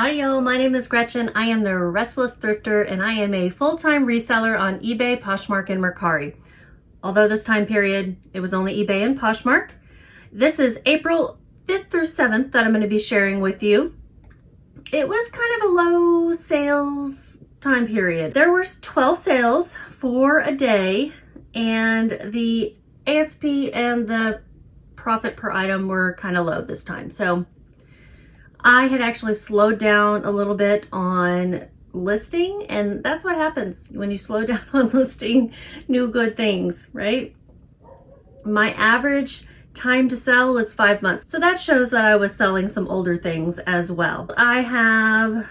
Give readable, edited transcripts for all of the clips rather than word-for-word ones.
Howdy y'all, my name is Gretchen. I am the Restless Thrifter and I am a full-time reseller on eBay, Poshmark, and Mercari. Although this time period, it was only eBay and Poshmark. This is April 5th through 7th that I'm going to be sharing with you. It was kind of a low sales time period. There were 12 sales for a day and the ASP and the profit per item were kind of low this time. So I had actually slowed down a little bit on listing, and that's what happens when you slow down on listing new good things, right? My average time to sell was 5 months. So that shows that I was selling some older things as well. I have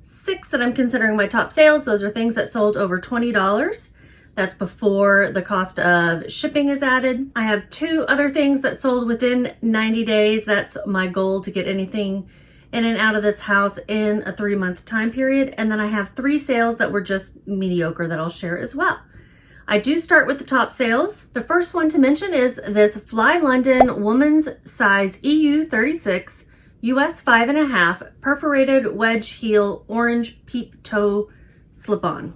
6 that I'm considering my top sales. Those are things that sold over $20. That's before the cost of shipping is added. I have 2 other things that sold within 90 days. That's my goal, to get anything in and out of this house in a 3-month time period. And then I have 3 sales that were just mediocre that I'll share as well. I do start with the top sales. The first one to mention is this Fly London woman's size EU 36, US 5.5, perforated wedge heel, orange peep toe slip-on.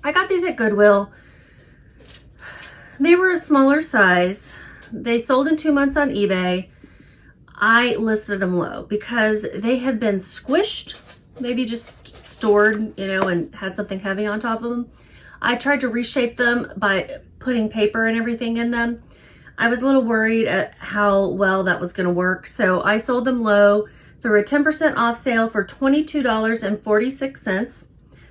I got these at Goodwill. They were a smaller size. They sold in 2 months on eBay. I listed them low because they had been squished, maybe just stored, and had something heavy on top of them. I tried to reshape them by putting paper and everything in them. I was a little worried at how well that was going to work, so I sold them low through a 10% off sale for $22.46.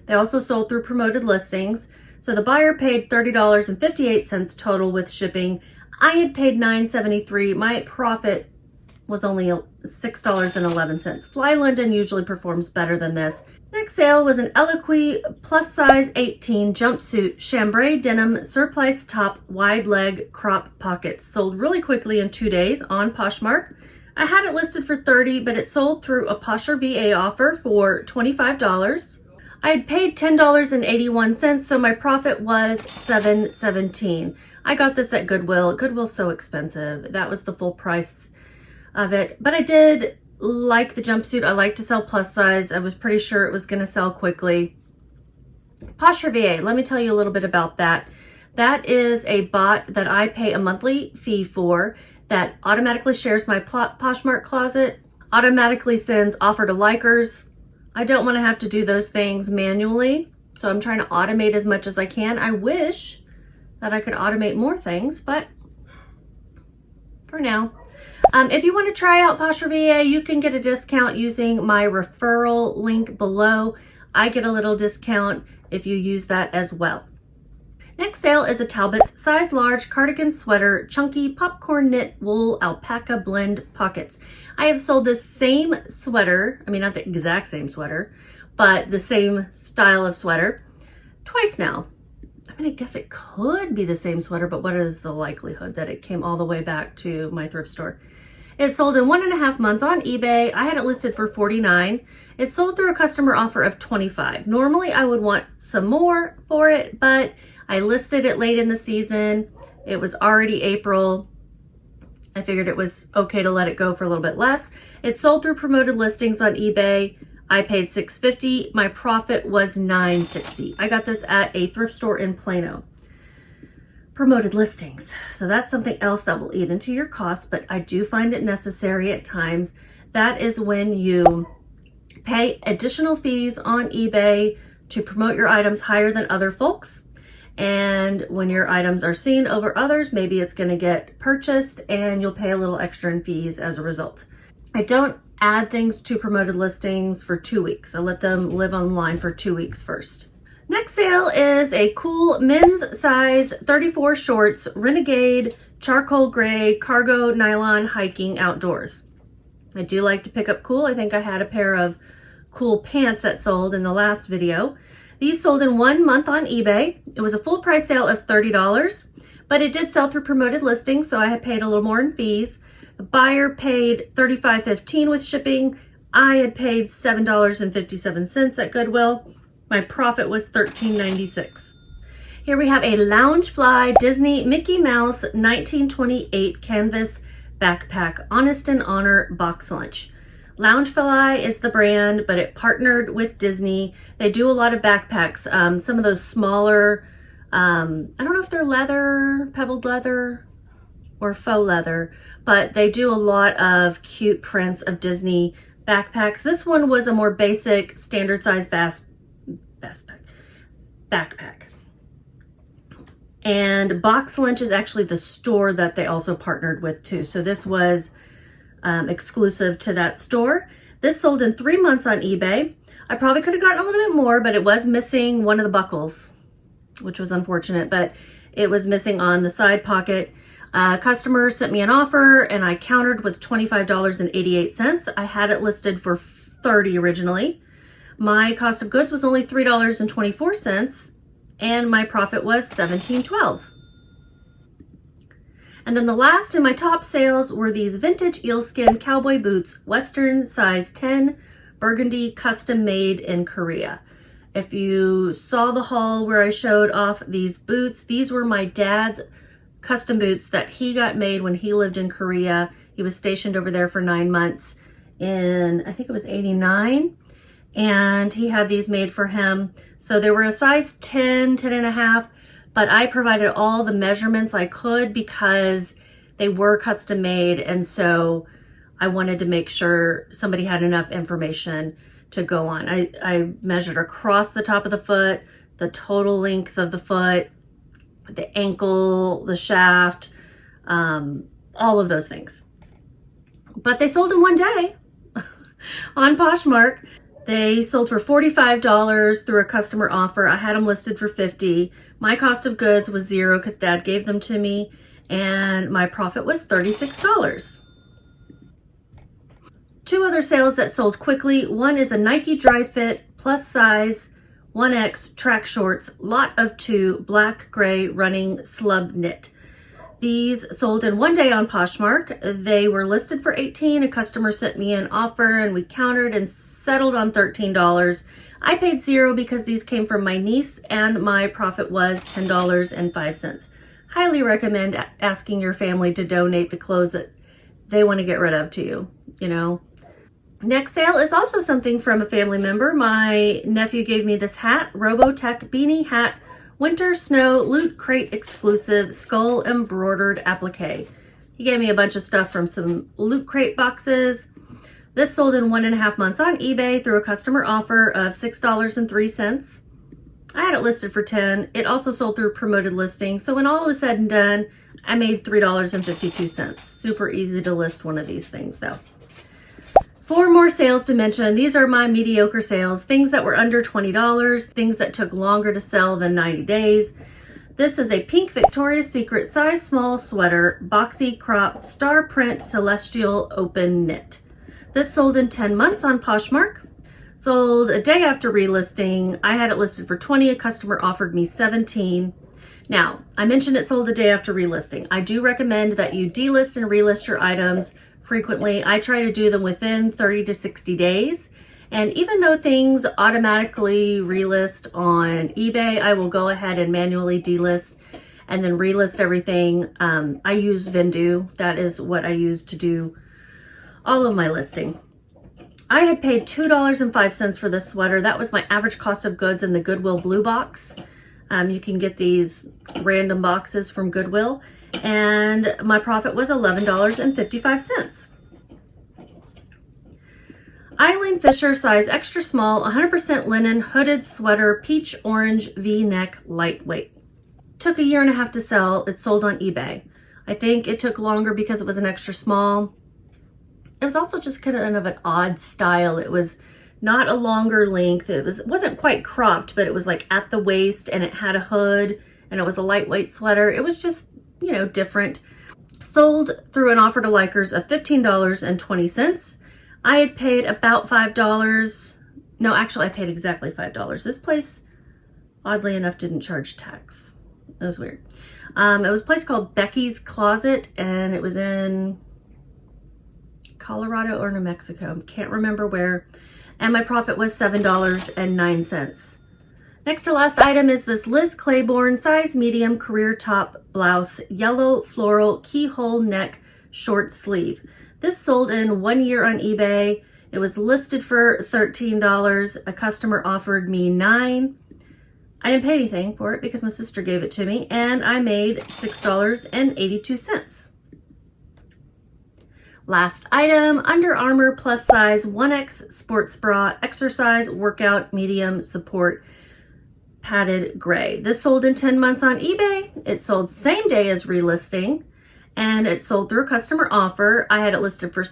They also sold through promoted listings. So the buyer paid $30.58 total with shipping. I had paid $9.73. My profit was only $6.11. Fly London usually performs better than this. Next sale was an Eloquii plus size 18 jumpsuit, chambray denim, surplice top, wide leg crop pockets. Sold really quickly in 2 days on Poshmark. I had it listed for $30, but it sold through a Posher VA offer for $25. I had paid $10.81, so my profit was $7.17. I got this at Goodwill. Goodwill's so expensive. That was the full price of it. But I did like the jumpsuit. I like to sell plus size. I was pretty sure it was going to sell quickly. Posher VA, let me tell you a little bit about that. That is a bot that I pay a monthly fee for that automatically shares my Poshmark closet, automatically sends offer to likers. I don't want to have to do those things manually, so I'm trying to automate as much as I can. I wish that I could automate more things, but for now. If you want to try out Posher VA, you can get a discount using my referral link below. I get a little discount if you use that as well. Next sale is a Talbot's size large cardigan sweater, chunky popcorn knit wool alpaca blend pockets. I have sold this same sweater, I mean not the exact same sweater, but the same style of sweater twice now. I mean, I guess it could be the same sweater, but what is the likelihood that it came all the way back to my thrift store? It sold in 1.5 months on eBay. I had it listed for $49. It sold through a customer offer of $25. Normally I would want some more for it, but I listed it late in the season. It was already April. I figured it was okay to let it go for a little bit less. It sold through promoted listings on eBay. I paid $6.50. My profit was $9.60. I got this at a thrift store in Plano. Promoted listings. So that's something else that will eat into your costs, but I do find it necessary at times. That is when you pay additional fees on eBay to promote your items higher than other folks. And when your items are seen over others, maybe it's going to get purchased and you'll pay a little extra in fees as a result. I don't add things to promoted listings for 2 weeks. I let them live online for 2 weeks first. Next sale is a cool men's size 34 shorts, renegade, charcoal gray, cargo nylon hiking outdoors. I do like to pick up cool. I think I had a pair of cool pants that sold in the last video. These sold in 1 month on eBay. It was a full price sale of $30, but it did sell through promoted listings, so I had paid a little more in fees. The buyer paid $35.15 with shipping. I had paid $7.57 at Goodwill. My profit was $13.96. Here we have a Loungefly Disney Mickey Mouse 1928 canvas backpack, Honest and Honor box lunch. Loungefly is the brand, but it partnered with Disney. They do a lot of backpacks. Some of those smaller, I don't know if they're leather, pebbled leather, or faux leather, but they do a lot of cute prints of Disney backpacks. This one was a more basic, standard size backpack. And Box Lunch is actually the store that they also partnered with too. So this was exclusive to that store. This sold in 3 months on eBay. I probably could have gotten a little bit more, but it was missing one of the buckles, which was unfortunate, but it was missing on the side pocket. Customer sent me an offer and I countered with $25.88. I had it listed for $30 originally. My cost of goods was only $3.24 and my profit was $17.12. And then the last in my top sales were these vintage eelskin cowboy boots, Western size 10, burgundy, custom made in Korea. If you saw the haul where I showed off these boots, these were my dad's custom boots that he got made when he lived in Korea. He was stationed over there for 9 months in, I think it was 89. And he had these made for him. So they were a size 10, 10 and a half, but I provided all the measurements I could because they were custom made. And so I wanted to make sure somebody had enough information to go on. I measured across the top of the foot, the total length of the foot, the ankle, the shaft, all of those things. But they sold in one day on Poshmark. They sold for $45 through a customer offer. I had them listed for $50. My cost of goods was $0 because Dad gave them to me, and my profit was $36. 2 other sales that sold quickly. One is a Nike Dry Fit plus size 1X track shorts, lot of 2, black gray running slub knit. These sold in one day on Poshmark. They were listed for $18. A customer sent me an offer and we countered and settled on $13. I paid $0 because these came from my niece and my profit was $10.05. Highly recommend asking your family to donate the clothes that they want to get rid of to you, you know. Next sale is also something from a family member. My nephew gave me this hat, Robotech beanie hat, winter snow Loot Crate exclusive skull embroidered applique. He gave me a bunch of stuff from some Loot Crate boxes. This sold in 1.5 months on eBay through a customer offer of $6.03. I had it listed for $10. It also sold through promoted listing. So when all was said and done, I made $3.52. Super easy to list one of these things though. 4 more sales to mention. These are my mediocre sales, things that were under $20, things that took longer to sell than 90 days. This is a pink Victoria's Secret size small sweater, boxy cropped star print celestial open knit. This sold in 10 months on Poshmark. Sold a day after relisting. I had it listed for $20. A customer offered me $17. Now, I mentioned it sold a day after relisting. I do recommend that you delist and relist your items frequently. I try to do them within 30 to 60 days. And even though things automatically relist on eBay, I will go ahead and manually delist and then relist everything. I use Vendoo. That is what I use to do all of my listing. I had paid $2.05 for this sweater. That was my average cost of goods in the Goodwill Blue Box. You can get these random boxes from Goodwill. And my profit was $11.55. Eileen Fisher size extra small, 100% linen hooded sweater, peach orange V-neck, lightweight. Took 1.5 years to sell. It sold on eBay. I think it took longer because it was an extra small. It was also just kind of an odd style. It was not a longer length. It wasn't quite cropped, but it was like at the waist and it had a hood and it was a lightweight sweater. It was just, you know, different. Sold through an offer to likers of $15.20. I had paid about $5. No, actually I paid exactly $5. This place, oddly enough, didn't charge tax. It was weird. It was a place called Becky's Closet and it was in Colorado or New Mexico. Can't remember where. And my profit was $7.09. Next to last item is this Liz Claiborne size medium career top blouse, yellow floral keyhole neck short sleeve. This sold in 1 year on eBay. It was listed for $13. A customer offered me $9. I didn't pay anything for it because my sister gave it to me, and I made $6.82. Last item, Under Armour plus size 1X sports bra, exercise, workout, medium, support, padded gray. This sold in 10 months on eBay. It sold same day as relisting, and it sold through a customer offer. I had it listed for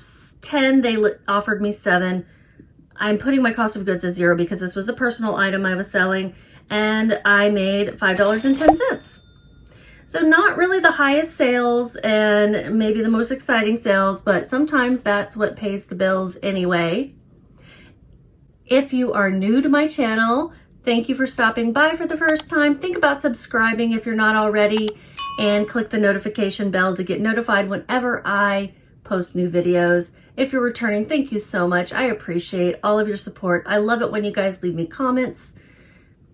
10. They offered me 7. I'm putting my cost of goods as 0 because this was a personal item I was selling, and I made $5.10. So not really the highest sales and maybe the most exciting sales, but sometimes that's what pays the bills anyway. If you are new to my channel, thank you for stopping by for the first time. Think about subscribing if you're not already, and click the notification bell to get notified whenever I post new videos. If you're returning, thank you so much. I appreciate all of your support. I love it when you guys leave me comments,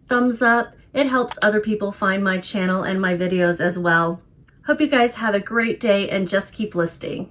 thumbs up. It helps other people find my channel and my videos as well. Hope you guys have a great day and just keep listing.